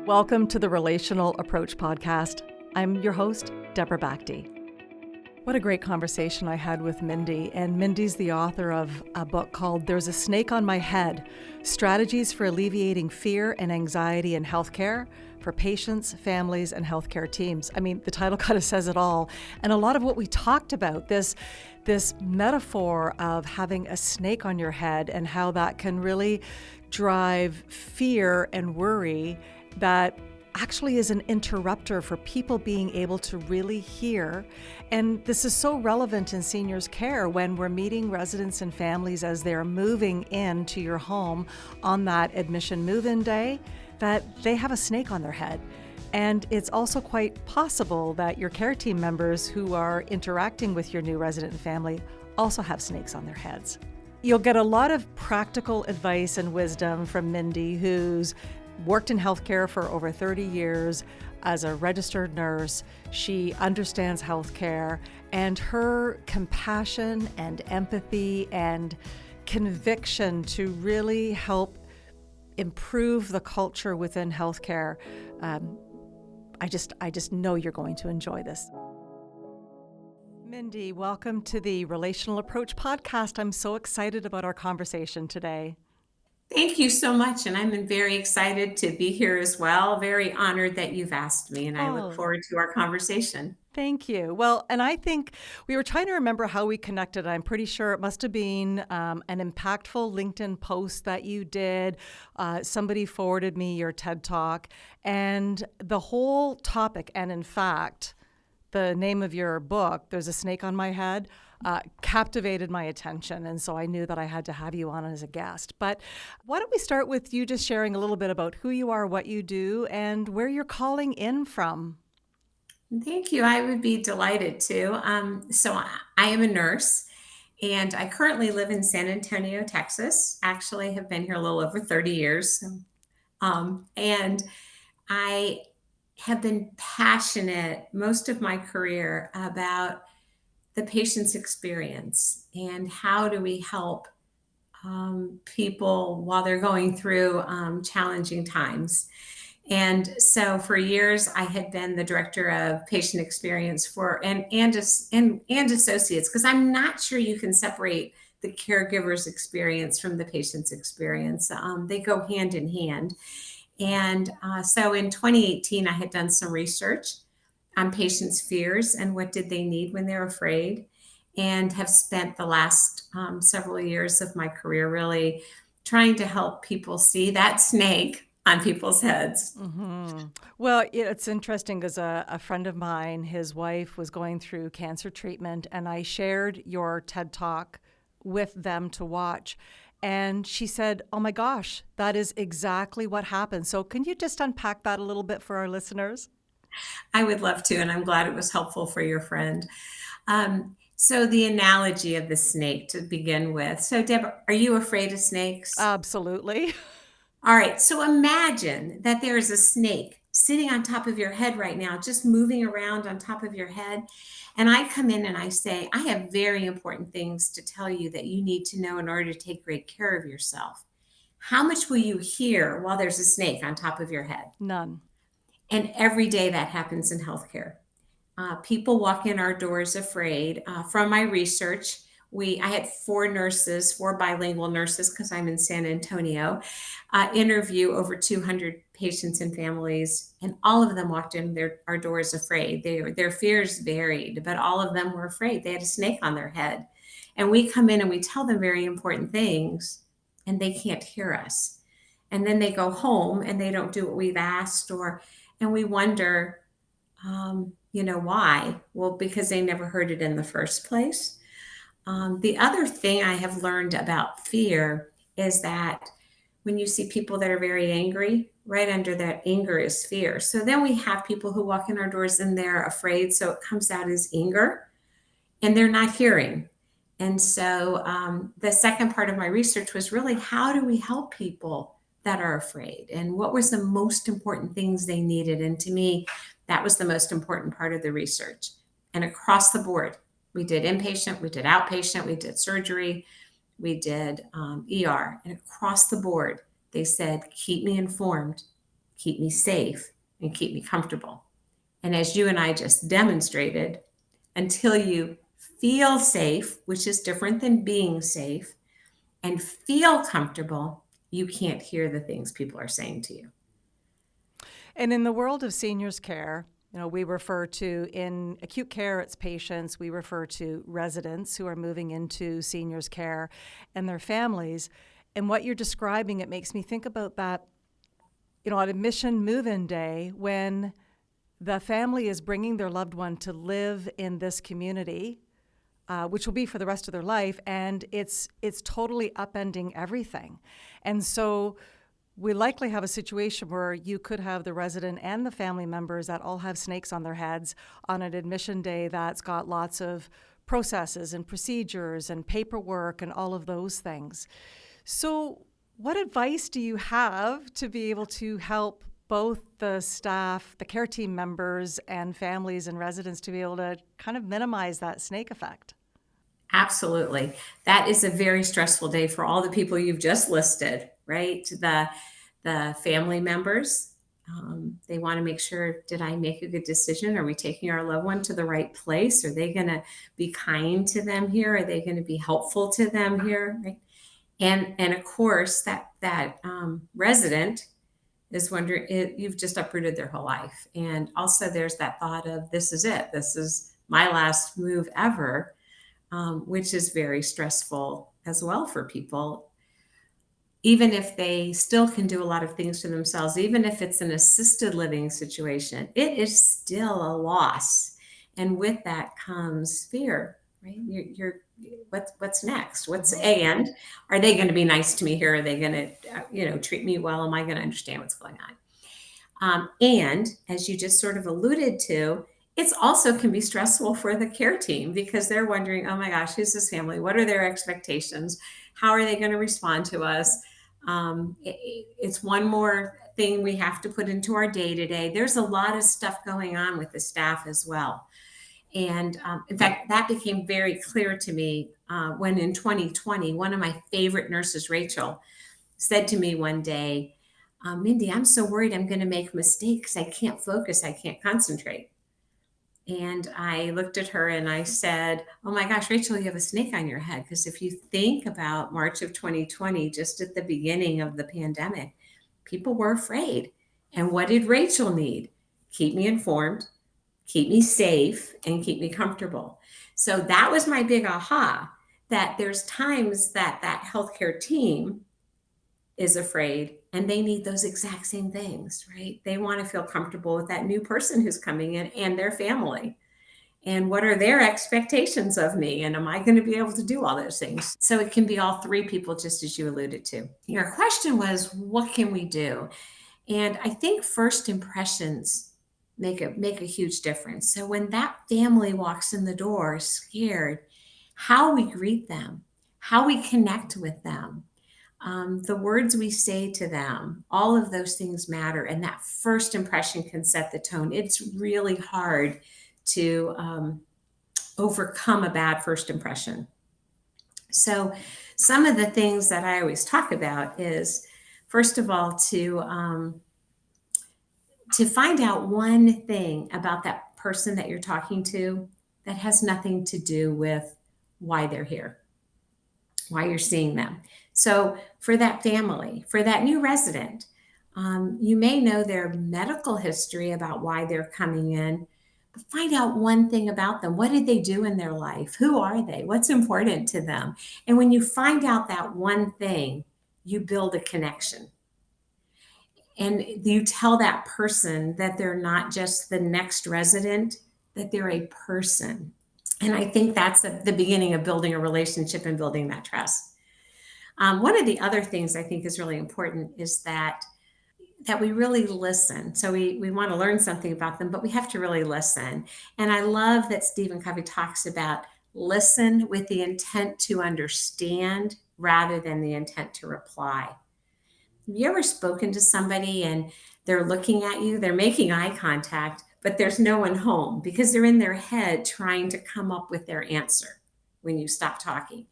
Welcome to the Relational Approach Podcast. I'm your host, Deborah Bakhti. What a great conversation I had with Mindy. And Mindy's the author of a book called There's a Snake on My Head, Strategies for Alleviating Fear and Anxiety in Healthcare for Patients, Families, and Healthcare Teams. I mean, the title kind of says it all. And a lot of what we talked about, this metaphor of having a snake on your head and how that can really drive fear and worry that actually is an interrupter for people being able to really hear. And this is so relevant in seniors care when we're meeting residents and families as they're moving into your home on that admission move-in day, that they have a snake on their head. And it's also quite possible that your care team members who are interacting with your new resident and family also have snakes on their heads. You'll get a lot of practical advice and wisdom from Mindy, who's worked in healthcare for over 30 years as a registered nurse. She understands healthcare, and her compassion and empathy and conviction to really help improve the culture within healthcare. I just know you're going to enjoy this. Mindy, welcome to the Relational Approach Podcast. I'm so excited about our conversation today. Thank you so much. And I'm very excited to be here as well. Very honored that you've asked me, and I look forward to our conversation. Thank you. Well, and I think we were trying to remember how we connected. I'm pretty sure it must have been an impactful LinkedIn post that you did. Somebody forwarded me your TED Talk, and the whole topic, and in fact, the name of your book, There's a Snake on My Head, captivated my attention. And so I knew that I had to have you on as a guest. But why don't we start with you just sharing a little bit about who you are, what you do, and where you're calling in from? Thank you. I would be delighted to. So I am a nurse, and I currently live in San Antonio, Texas. Actually, have been here a little over 30 years. And I have been passionate most of my career about the patient's experience and how do we help people while they're going through challenging times. And so for years, I had been the director of patient experience for and associates, because I'm not sure you can separate the caregiver's experience from the patient's experience. They go hand in hand. And so in 2018, I had done some research on patients' fears and what did they need when they're afraid, and have spent the last several years of my career really trying to help people see that snake on people's heads. Mm-hmm. Well, it's interesting because a friend of mine, his wife was going through cancer treatment, and I shared your TED Talk with them to watch. And she said, oh my gosh, that is exactly what happened. So can you just unpack that a little bit for our listeners? I would love to, and I'm glad it was helpful for your friend. So the analogy of the snake to begin with. So Deb, are you afraid of snakes? Absolutely. All right. So imagine that there is a snake sitting on top of your head right now, just moving around on top of your head. And I come in and I say, I have very important things to tell you that you need to know in order to take great care of yourself. How much will you hear while there's a snake on top of your head? None. And every day that happens in healthcare. People walk in our doors afraid. From my research, I had four bilingual nurses, because I'm in San Antonio, interview over 200 patients and families, and all of them walked in our doors afraid. Their fears varied, but all of them were afraid. They had a snake on their head. And we come in and we tell them very important things, and they can't hear us. And then they go home and they don't do what we've asked, and we wonder, why? Well, because they never heard it in the first place. The other thing I have learned about fear is that when you see people that are very angry, right under that anger is fear. So then we have people who walk in our doors and they're afraid. So it comes out as anger, and they're not hearing. And so the second part of my research was really, how do we help people that are afraid? And what was the most important things they needed? And to me, that was the most important part of the research. And across the board, we did inpatient, we did outpatient, we did surgery, we did ER. And across the board, they said, keep me informed, keep me safe, and keep me comfortable. And as you and I just demonstrated, until you feel safe, which is different than being safe, and feel comfortable, you can't hear the things people are saying to you. And in the world of seniors care, we refer to, in acute care, it's patients. We refer to residents who are moving into seniors care and their families. And what you're describing, it makes me think about that, on admission move-in day, when the family is bringing their loved one to live in this community, which will be for the rest of their life, and it's totally upending everything. And so we likely have a situation where you could have the resident and the family members that all have snakes on their heads on an admission day that's got lots of processes and procedures and paperwork and all of those things. So what advice do you have to be able to help both the staff, the care team members, and families and residents to be able to kind of minimize that snake effect? Absolutely. That is a very stressful day for all the people you've just listed, right? The family members, they want to make sure, did I make a good decision? Are we taking our loved one to the right place? Are they going to be kind to them here? Are they going to be helpful to them here? Right? And of course, that resident is wondering, you've just uprooted their whole life. And also there's that thought of, this is it. This is my last move ever. Which is very stressful as well for people. Even if they still can do a lot of things to themselves, even if it's an assisted living situation, it is still a loss. And with that comes fear, right? What's next? And are they going to be nice to me here? Are they going to, treat me well? Am I going to understand what's going on? And as you just sort of alluded to, it's also can be stressful for the care team because they're wondering, oh my gosh, who's this family? What are their expectations? How are they going to respond to us? It's one more thing we have to put into our day-to-day. There's a lot of stuff going on with the staff as well. And in fact, that became very clear to me when in 2020, one of my favorite nurses, Rachel, said to me one day, Mindy, I'm so worried I'm going to make mistakes. I can't focus. I can't concentrate. And I looked at her and I said, oh my gosh, Rachel, you have a snake on your head. Because if you think about March of 2020, just at the beginning of the pandemic, people were afraid. And what did Rachel need? Keep me informed, keep me safe, and keep me comfortable. So that was my big aha, that there's times that healthcare team is afraid and they need those exact same things, right? They want to feel comfortable with that new person who's coming in and their family. And what are their expectations of me? And am I going to be able to do all those things? So it can be all three people, just as you alluded to. Your question was, what can we do? And I think first impressions make a huge difference. So when that family walks in the door scared, how we greet them, how we connect with them, the words we say to them, all of those things matter. And that first impression can set the tone. It's really hard to overcome a bad first impression. So some of the things that I always talk about is, first of all, to find out one thing about that person that you're talking to that has nothing to do with why they're here, why you're seeing them. So for that family, for that new resident, you may know their medical history about why they're coming in, but find out one thing about them. What did they do in their life? Who are they? What's important to them? And when you find out that one thing, you build a connection. And you tell that person that they're not just the next resident, that they're a person. And I think that's the beginning of building a relationship and building that trust. One of the other things I think is really important is that we really listen. So we want to learn something about them, but we have to really listen. And I love that Stephen Covey talks about listen with the intent to understand rather than the intent to reply. Have you ever spoken to somebody and they're looking at you, they're making eye contact, but there's no one home because they're in their head trying to come up with their answer when you stop talking?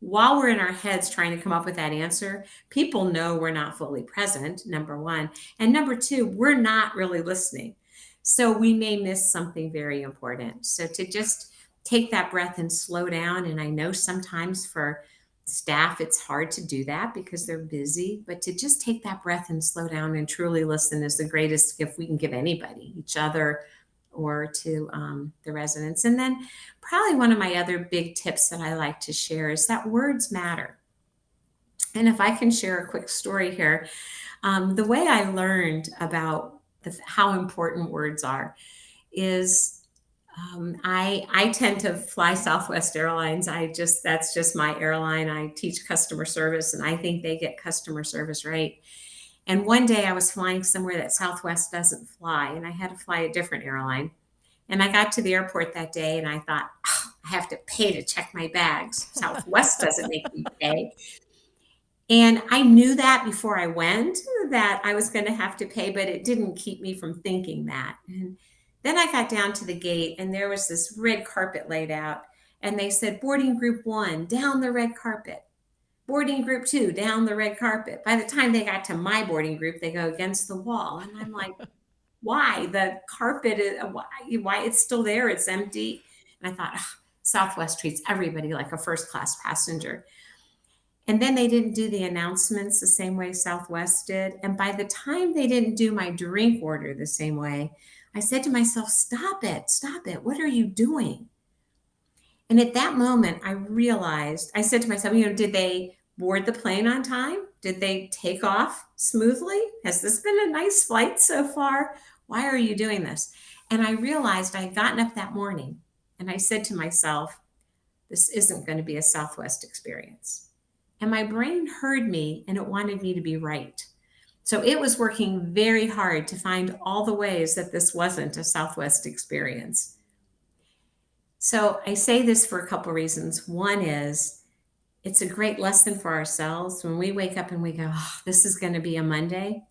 while we're in our heads trying to come up with that answer, people know we're not fully present, number one. And number two, we're not really listening. So we may miss something very important. So to just take that breath and slow down. And I know sometimes for staff, it's hard to do that because they're busy, but to just take that breath and slow down and truly listen is the greatest gift we can give anybody, each other, or to the residents. And then probably one of my other big tips that I like to share is that words matter. And if I can share a quick story here, the way I learned about how important words are is I tend to fly Southwest Airlines. That's just my airline. I teach customer service and I think they get customer service right. And one day I was flying somewhere that Southwest doesn't fly, and I had to fly a different airline. And I got to the airport that day and I thought, oh, I have to pay to check my bags. Southwest doesn't make me pay. And I knew that before I went that I was going to have to pay, but it didn't keep me from thinking that. And then I got down to the gate and there was this red carpet laid out. And they said, boarding group 1, down the red carpet. Boarding group 2, down the red carpet. By the time they got to my boarding group, they go against the wall. And I'm like, why? The carpet is, why it's still there? It's empty. And I thought, oh, Southwest treats everybody like a first class passenger. And then they didn't do the announcements the same way Southwest did. And by the time they didn't do my drink order the same way, I said to myself, stop it. What are you doing? And at that moment, I realized, I said to myself, did they board the plane on time? Did they take off smoothly? Has this been a nice flight so far? Why are you doing this? And I realized I had gotten up that morning and I said to myself, this isn't going to be a Southwest experience. And my brain heard me and it wanted me to be right. So it was working very hard to find all the ways that this wasn't a Southwest experience. So I say this for a couple reasons. One is it's a great lesson for ourselves. When we wake up and we go, oh, this is going to be a Monday,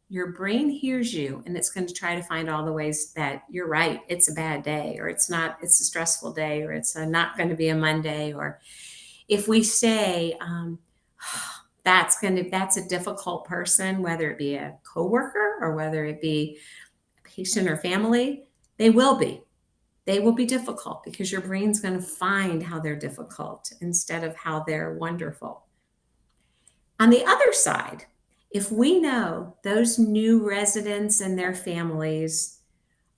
your brain hears you and it's going to try to find all the ways that you're right. It's a bad day, or it's not, it's a stressful day, or it's not going to be a Monday. Or if we say, that's a difficult person, whether it be a coworker or whether it be a patient or family, they will be difficult because your brain's going to find how they're difficult instead of how they're wonderful. On the other side, if we know those new residents and their families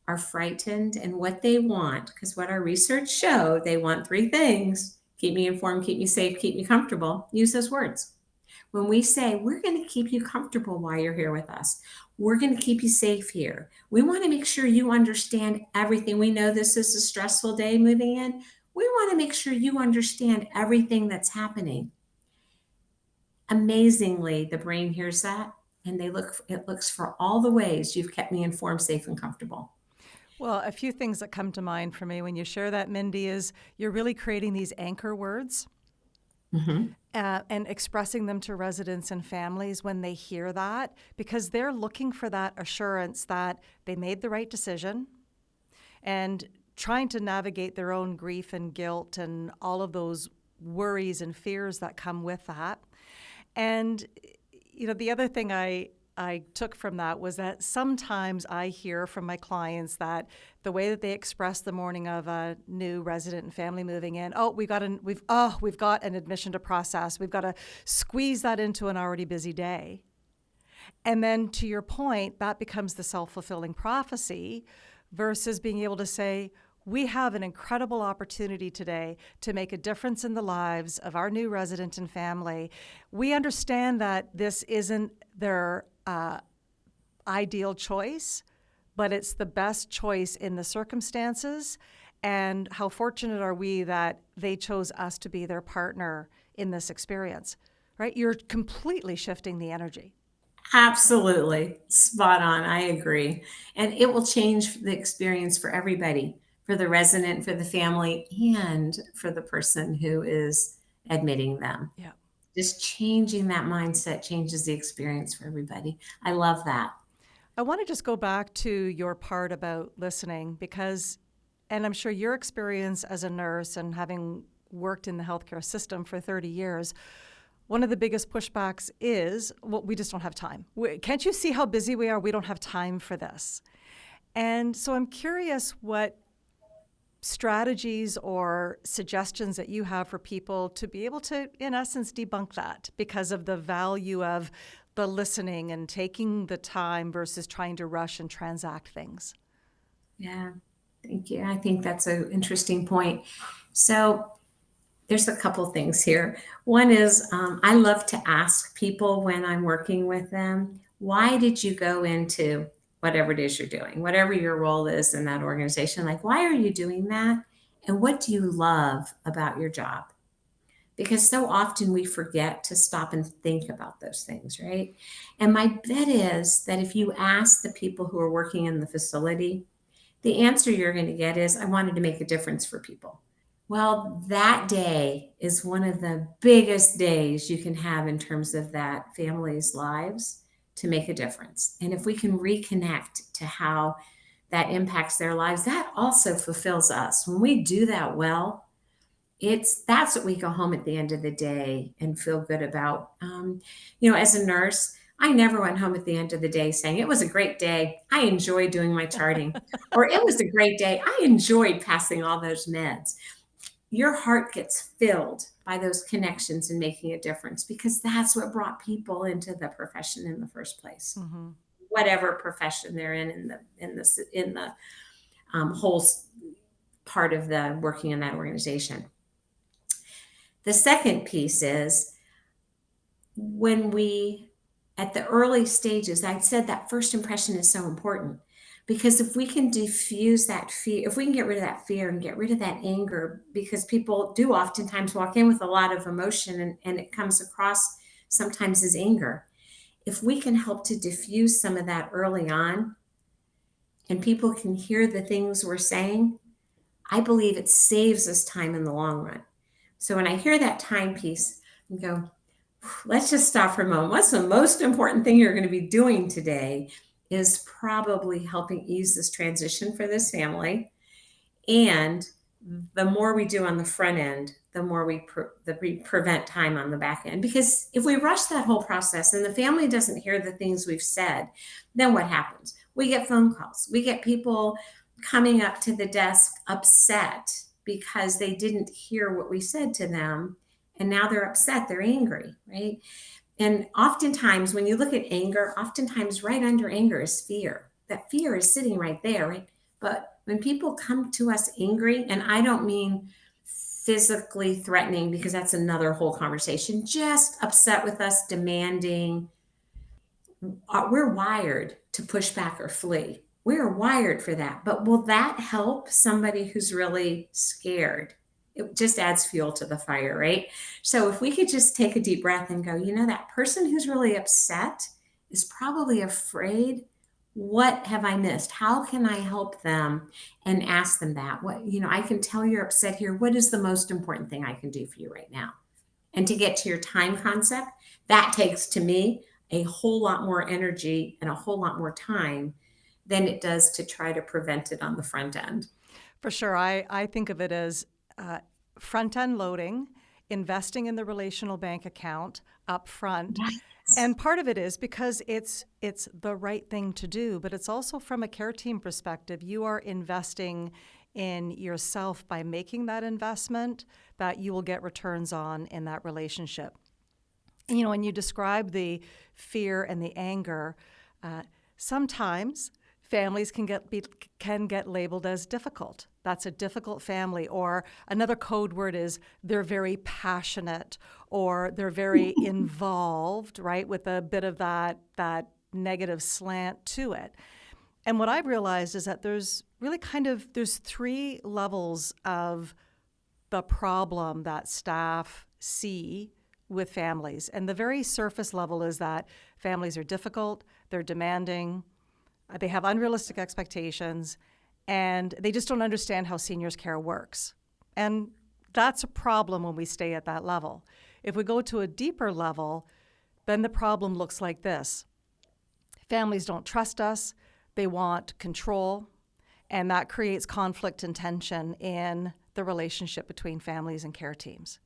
are frightened and what they want, because what our research showed, they want 3 things: keep me informed, keep me safe, keep me comfortable. Use those words. When we say, we're going to keep you comfortable while you're here with us, we're going to keep you safe here. We want to make sure you understand everything. We know this is a stressful day moving in. We want to make sure you understand everything that's happening. Amazingly, the brain hears that and it looks for all the ways you've kept me informed, safe, and comfortable. Well, a few things that come to mind for me when you share that, Mindy, is you're really creating these anchor words. Mm-hmm. And expressing them to residents and families when they hear that, because they're looking for that assurance that they made the right decision and trying to navigate their own grief and guilt and all of those worries and fears that come with that. And, the other thing I took from that was that sometimes I hear from my clients that the way that they express the morning of a new resident and family moving in, we've got an admission to process. We've got to squeeze that into an already busy day. And then to your point, that becomes the self-fulfilling prophecy versus being able to say, we have an incredible opportunity today to make a difference in the lives of our new resident and family. We understand that this isn't their ideal choice, but it's the best choice in the circumstances. And how fortunate are we that they chose us to be their partner in this experience, right? You're completely shifting the energy. Absolutely. Spot on. I agree. And it will change the experience for everybody, for the resident, for the family, and for the person who is admitting them. Yeah. Just changing that mindset changes the experience for everybody. I love that. I want to just go back to your part about listening because, and I'm sure your experience as a nurse and having worked in the healthcare system for 30 years, one of the biggest pushbacks is, well, we just don't have time. Can't you see how busy we are? We don't have time for this. And so I'm curious what strategies or suggestions that you have for people to be able to, in essence, debunk that because of the value of the listening and taking the time versus trying to rush and transact things. Yeah, thank you. I think that's an interesting point. So there's a couple things here. One is I love to ask people when I'm working with them, why did you go into whatever it is you're doing, whatever your role is in that organization? Like, why are you doing that? And what do you love about your job? Because so often we forget to stop and think about those things, right? And my bet is that if you ask the people who are working in the facility, the answer you're going to get is, I wanted to make a difference for people. Well, that day is one of the biggest days you can have in terms of that family's lives to make a difference. And if we can reconnect to how that impacts their lives, that also fulfills us. When we do that well, that's what we go home at the end of the day and feel good about. As a nurse, I never went home at the end of the day saying, it was a great day. I enjoyed doing my charting. Or it was a great day. I enjoyed passing all those meds. Your heart gets filled by those connections and making a difference, because that's what brought people into the profession in the first place. Mm-hmm. Whatever profession they're in the whole part of the working in that organization. The second piece is when at the early stages, I said that first impression is so important. Because if we can diffuse that fear, if we can get rid of that fear and get rid of that anger, because people do oftentimes walk in with a lot of emotion and it comes across sometimes as anger. If we can help to diffuse some of that early on and people can hear the things we're saying, I believe it saves us time in the long run. So when I hear that time piece and go, let's just stop for a moment. What's the most important thing you're going to be doing today? Is probably helping ease this transition for this family. And the more we do on the front end, the more we prevent time on the back end. Because if we rush that whole process and the family doesn't hear the things we've said, then what happens? We get phone calls. We get people coming up to the desk upset because they didn't hear what we said to them. And now they're upset, they're angry, right? And oftentimes when you look at anger, oftentimes right under anger is fear. That fear is sitting right there, right? But when people come to us angry, and I don't mean physically threatening, because that's another whole conversation, just upset with us, demanding, we're wired to push back or flee. We're wired for that. But will that help somebody who's really scared? It just adds fuel to the fire, right? So if we could just take a deep breath and go, that person who's really upset is probably afraid. What have I missed? How can I help them? And ask them that. I can tell you're upset here. What is the most important thing I can do for you right now? And to get to your time concept, that takes, to me, a whole lot more energy and a whole lot more time than it does to try to prevent it on the front end. For sure. I think of it as front-end loading, investing in the relational bank account up front. Yes. And part of it is because it's the right thing to do, but it's also from a care team perspective. You are investing in yourself by making that investment that you will get returns on in that relationship. And, when you describe the fear and the anger, sometimes families can get labeled as difficult. That's a difficult family. Or another code word is they're very passionate or they're very involved, right, with a bit of that negative slant to it. And what I've realized is that there's really there's three levels of the problem that staff see with families. And the very surface level is that families are difficult, they're demanding, they have unrealistic expectations, and they just don't understand how seniors care works. And that's a problem when we stay at that level. If we go to a deeper level, then the problem looks like this. Families don't trust us, they want control, and that creates conflict and tension in the relationship between families and care teams.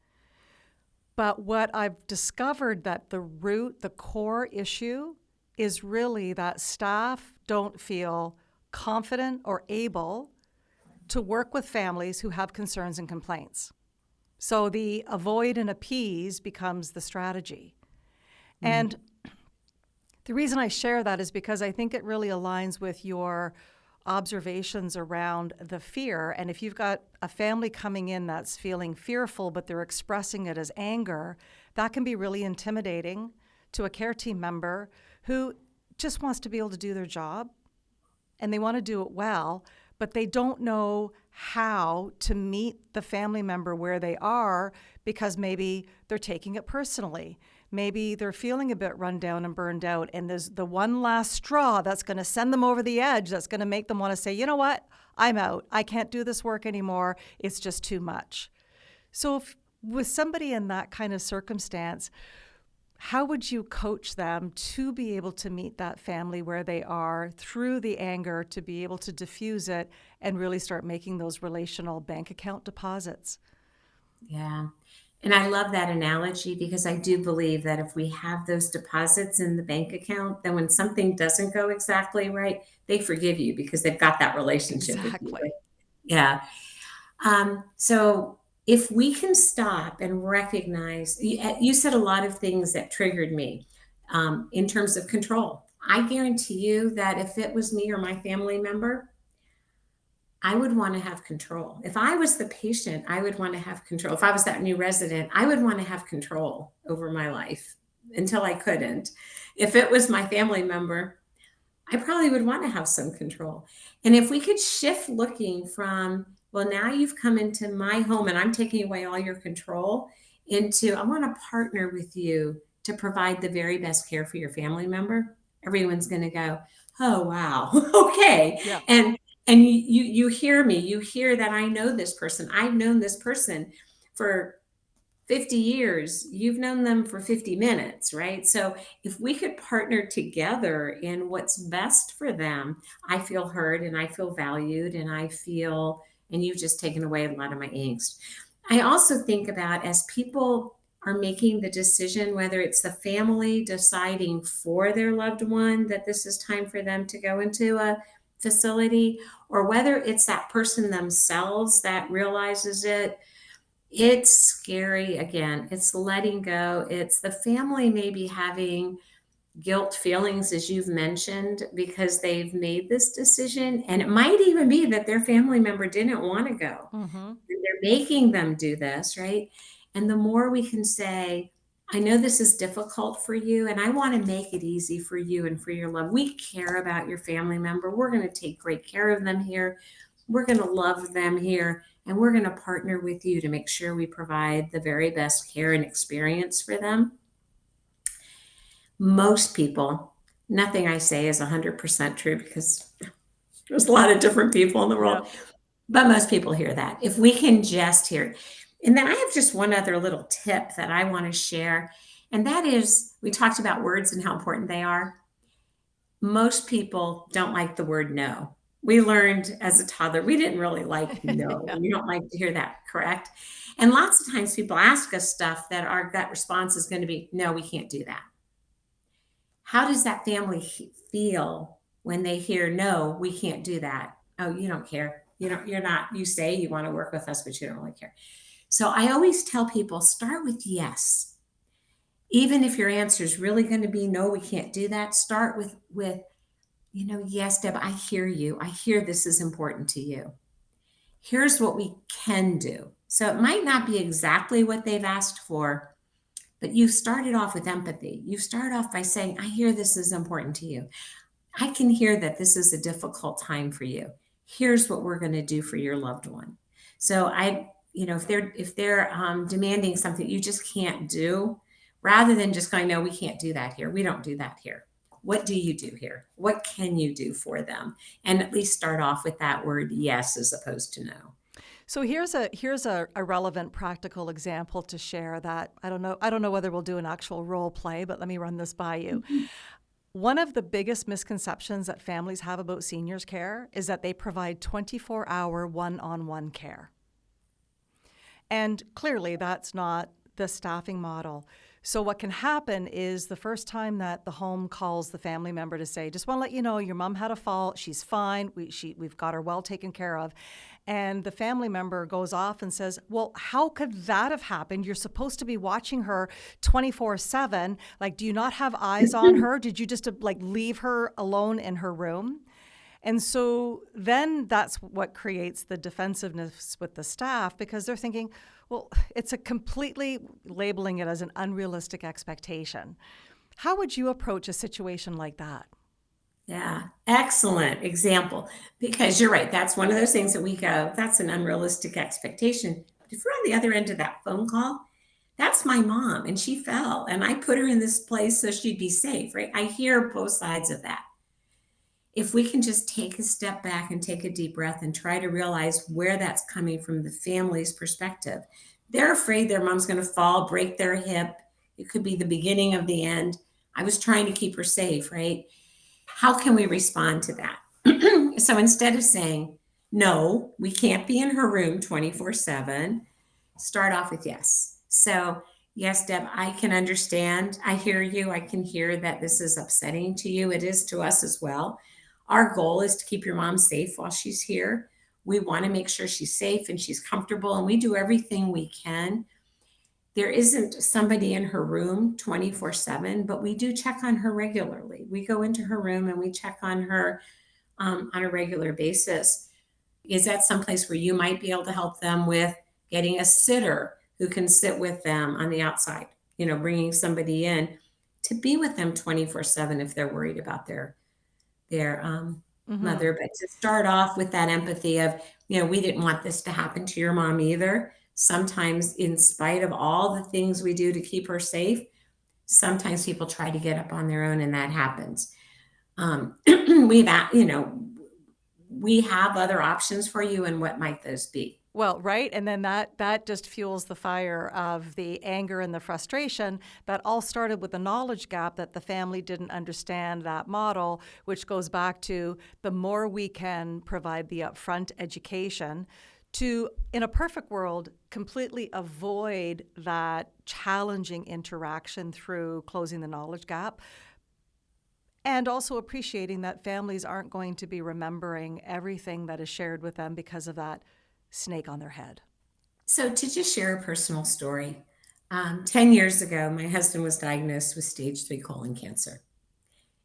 But what I've discovered that the core issue is really that staff don't feel confident or able to work with families who have concerns and complaints. So the avoid and appease becomes the strategy. Mm-hmm. And the reason I share that is because I think it really aligns with your observations around the fear. And if you've got a family coming in that's feeling fearful, but they're expressing it as anger, that can be really intimidating to a care team member who just wants to be able to do their job and they want to do it well, but they don't know how to meet the family member where they are because maybe they're taking it personally. Maybe they're feeling a bit run down and burned out, and there's the one last straw that's going to send them over the edge, that's going to make them want to say, you know what, I'm out. I can't do this work anymore. It's just too much. So with somebody in that kind of circumstance, how would you coach them to be able to meet that family where they are through the anger, to be able to diffuse it and really start making those relational bank account deposits? Yeah. And I love that analogy because I do believe that if we have those deposits in the bank account, then when something doesn't go exactly right, they forgive you because they've got that relationship with you. Right? Yeah. So if we can stop and recognize, you said a lot of things that triggered me in terms of control. I guarantee you that if it was me or my family member, I would want to have control. If I was the patient, I would want to have control. If I was that new resident, I would want to have control over my life until I couldn't. If it was my family member, I probably would want to have some control. And if we could shift looking from, well, now you've come into my home and I'm taking away all your control, into, I want to partner with you to provide the very best care for your family member, everyone's going to go, oh, wow. Okay. Yeah. And you hear me, you hear that I know this person. I've known this person for 50 years. You've known them for 50 minutes, right? So if we could partner together in what's best for them, I feel heard and I feel valued and you've just taken away a lot of my angst. I also think about as people are making the decision, whether it's the family deciding for their loved one that this is time for them to go into a facility, or whether it's that person themselves that realizes it's scary. Again, it's letting go. It's the family maybe having guilt feelings, as you've mentioned, because they've made this decision. And it might even be that their family member didn't want to go. Mm-hmm. And they're making them do this, right? And the more we can say, I know this is difficult for you, and I want to make it easy for you and for your love. We care about your family member. We're going to take great care of them here. We're going to love them here, and we're going to partner with you to make sure we provide the very best care and experience for them. Most people, nothing I say is 100% true because there's a lot of different people in the world, but most people hear that. If we can just hear it. And then I have just one other little tip that I want to share. And that is, we talked about words and how important they are. Most people don't like the word no. We learned as a toddler, we didn't really like no. We don't like to hear that, correct? And lots of times people ask us stuff that our gut response is going to be, no, we can't do that. How does that family feel when they hear, no, we can't do that? Oh, you don't care. You say you want to work with us, but you don't really care. So I always tell people, start with yes. Even if your answer is really going to be, no, we can't do that, start with, yes, Deb, I hear you. I hear this is important to you. Here's what we can do. So it might not be exactly what they've asked for, but you started off with empathy. You start off by saying, I hear this is important to you. I can hear that this is a difficult time for you. Here's what we're going to do for your loved one. So if they're demanding something you just can't do, rather than just going, no, we can't do that here. We don't do that here. What do you do here? What can you do for them? And at least start off with that word yes as opposed to no. So here's a relevant practical example to share that I don't know whether we'll do an actual role play, but let me run this by you. Mm-hmm. One of the biggest misconceptions that families have about seniors care is that they provide 24-hour one-on-one care. And clearly that's not the staffing model. So what can happen is the first time that the home calls the family member to say, just want to let you know, your mom had a fall. She's fine. We've got her well taken care of. And the family member goes off and says, well, how could that have happened? You're supposed to be watching her 24/7. Like, do you not have eyes on her? Did you just leave her alone in her room? And so then that's what creates the defensiveness with the staff, because they're thinking, well, it's a completely labeling it as an unrealistic expectation. How would you approach a situation like that? Yeah, excellent example. Because you're right. That's one of those things that we go, that's an unrealistic expectation. But if we're on the other end of that phone call, that's my mom and she fell and I put her in this place so she'd be safe, right? I hear both sides of that. If we can just take a step back and take a deep breath and try to realize where that's coming from the family's perspective. They're afraid their mom's going to fall, break their hip. It could be the beginning of the end. I was trying to keep her safe, right? How can we respond to that? So instead of saying, no, we can't be in her room 24/7, start off with yes. So, yes, Deb, I can understand. I hear you. I can hear that this is upsetting to you. It is to us as well. Our goal is to keep your mom safe while she's here. We want to make sure she's safe and she's comfortable, and we do everything we can. There isn't somebody in her room 24/7, but we do check on her regularly. We go into her room and we check on her on a regular basis. Is that someplace where you might be able to help them with getting a sitter who can sit with them on the outside, bringing somebody in to be with them 24/7 if they're worried about their Mm-hmm. mother, but to start off with that empathy of, we didn't want this to happen to your mom either. Sometimes, in spite of all the things we do to keep her safe, sometimes people try to get up on their own, and that happens. We've, we have other options for you, and what might those be? Well, right. And then that just fuels the fire of the anger and the frustration that all started with the knowledge gap that the family didn't understand that model, which goes back to the more we can provide the upfront education to, in a perfect world, completely avoid that challenging interaction through closing the knowledge gap. And also appreciating that families aren't going to be remembering everything that is shared with them because of that snake on their head. So, to just share a personal story, 10 years ago, my husband was diagnosed with stage 3 colon cancer.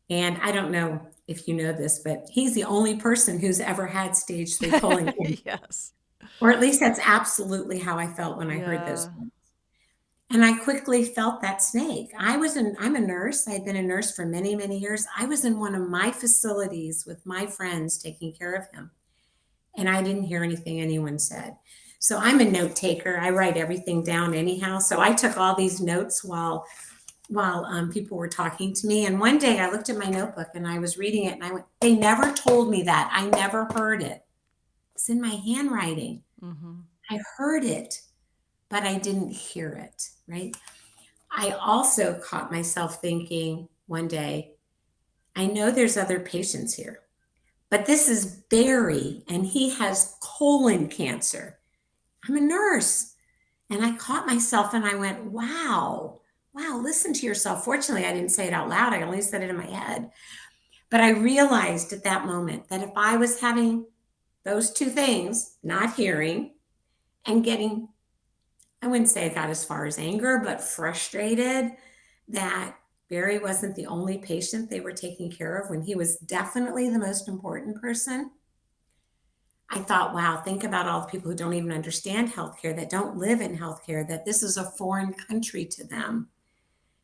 And I don't know if you know this, but he's the only person who's ever had stage 3 colon cancer. Yes. Or at least that's absolutely how I felt when I heard those Yeah. words. And I quickly felt that snake. I'm a nurse. I had been a nurse for many, many years. I was in one of my facilities with my friends taking care of him. And I didn't hear anything anyone said. So I'm a note taker. I write everything down anyhow. So I took all these notes while people were talking to me. And one day I looked at my notebook and I was reading it and I went, they never told me that. I never heard it. It's in my handwriting. Mm-hmm. I heard it, but I didn't hear it, right? I also caught myself thinking one day, I know there's other patients here, but this is Barry and he has colon cancer. I'm a nurse. And I caught myself and I went, wow, listen to yourself. Fortunately, I didn't say it out loud. I only said it in my head. But I realized at that moment that if I was having those two things, not hearing and getting, I wouldn't say I got as far as anger, but frustrated that Barry wasn't the only patient they were taking care of when he was definitely the most important person. I thought, wow, think about all the people who don't even understand healthcare, that don't live in healthcare, that this is a foreign country to them,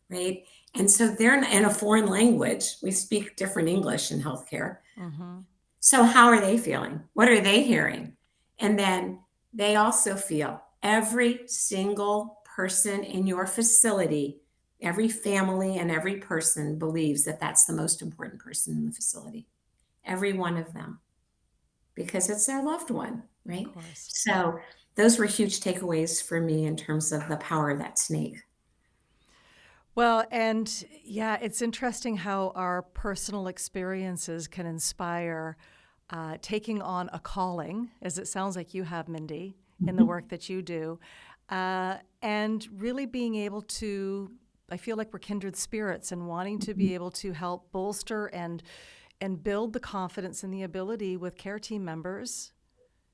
right? And so they're in a foreign language. We speak different English in healthcare. Mm-hmm. So how are they feeling? What are they hearing? And then they also feel every single person in your facility, every family and every person believes that that's the most important person in the facility. Every one of them, because it's their loved one, right? Of course. So those were huge takeaways for me in terms of the power of that snake. Well, and yeah, it's interesting how our personal experiences can inspire taking on a calling, as it sounds like you have, Mindy, in the work that you do, and really being able to, I feel like we're kindred spirits and wanting to be able to help bolster and build the confidence and the ability with care team members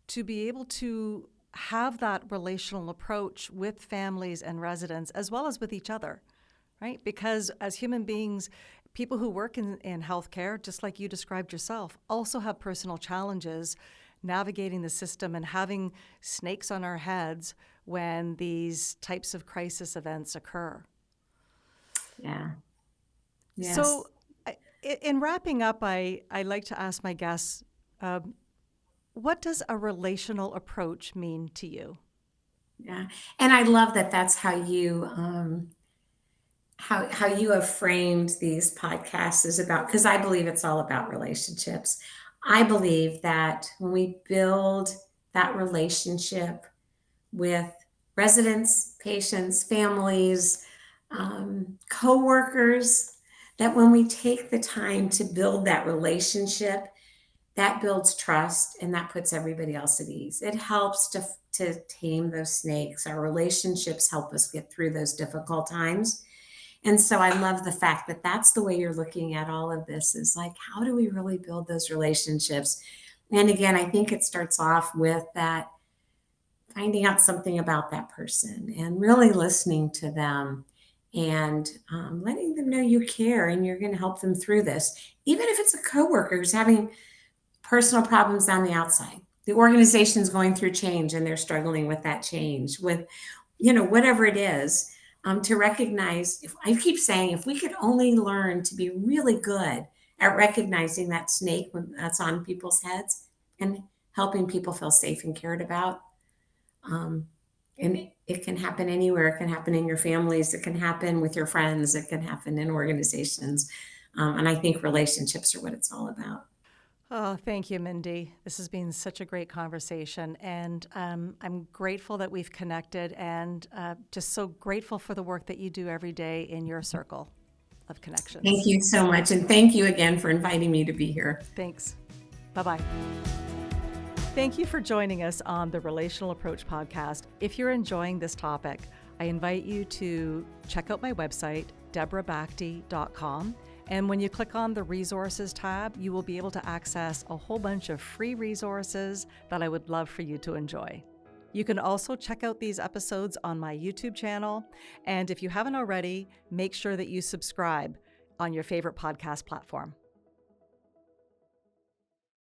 to be able to have that relational approach with families and residents as well as with each other, right? Because as human beings, people who work in healthcare, just like you described yourself, also have personal challenges navigating the system and having snakes on our heads when these types of crisis events occur. Yeah. Yes. So in wrapping up, I like to ask my guests, what does a relational approach mean to you? Yeah. And I love that that's how you how you have framed these podcasts is about, because I believe it's all about relationships. I believe that when we build that relationship with residents, patients, families, coworkers, that when we take the time to build that relationship, that builds trust and that puts everybody else at ease. It helps to tame those snakes. Our relationships help us get through those difficult times. And so I love the fact that that's the way you're looking at all of this, is like, how do we really build those relationships? And again, I think it starts off with that finding out something about that person and really listening to them and letting them know you care and you're going to help them through this. Even if it's a coworker who's having personal problems on the outside, the organization's going through change and they're struggling with that change, with, whatever it is, to recognize, if I keep saying, if we could only learn to be really good at recognizing that snake when that's on people's heads and helping people feel safe and cared about. And it can happen anywhere. It can happen in your families. It can happen with your friends. It can happen in organizations. And I think relationships are what it's all about. Oh, thank you, Mindy. This has been such a great conversation, and I'm grateful that we've connected, and just so grateful for the work that you do every day in your circle of connections. Thank you so much, and thank you again for inviting me to be here. Thanks. Bye-bye. Thank you for joining us on the Relational Approach Podcast. If you're enjoying this topic, I invite you to check out my website, deborahbakti.com. And when you click on the resources tab, you will be able to access a whole bunch of free resources that I would love for you to enjoy. You can also check out these episodes on my YouTube channel. And if you haven't already, make sure that you subscribe on your favorite podcast platform.